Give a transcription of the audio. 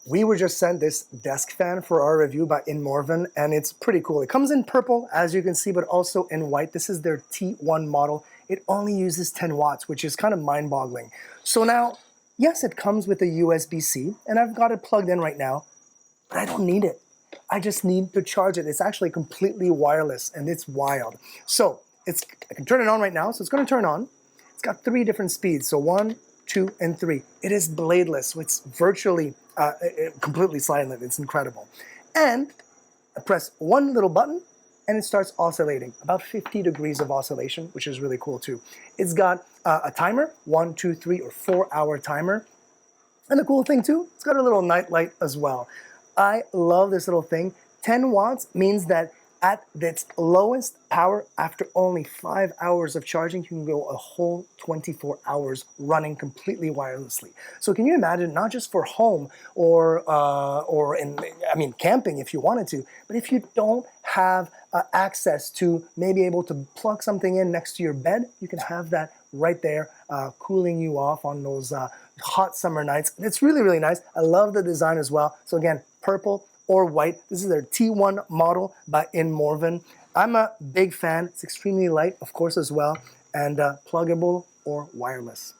We were just sent this desk fan for our review by Inmorven, and it's pretty cool. It comes in purple, as you can see, but also in white. This is their T1 model. It only uses 10 watts, which is kind of mind-boggling. So now, yes, it comes with a USB-C, and I've got it plugged in right now, but I don't need it. I just need to charge it. It's actually completely wireless, and it's wild. So I can turn it on right now, so it's going to turn on. It's got 3 different speeds, so 1, 2, and 3. It is bladeless, so it's virtually completely silent. It's incredible. And I press one little button, and it starts oscillating, about 50 degrees of oscillation, which is really cool too. It's got a timer, 1, 2, 3, or 4-hour timer. And the cool thing too, it's got a little night light as well. I love this little thing. 10 watts means that at its lowest power, after only 5 hours of charging, you can go a whole 24 hours running completely wirelessly. So can you imagine, not just for home or camping if you wanted to, but if you don't have access to maybe able to plug something in next to your bed, you can have that right there, cooling you off on those hot summer nights. It's really, really nice. I love the design as well. So again, purple or white. This is their T1 model by Inmorven. I'm a big fan. It's extremely light, of course, as well, and pluggable or wireless.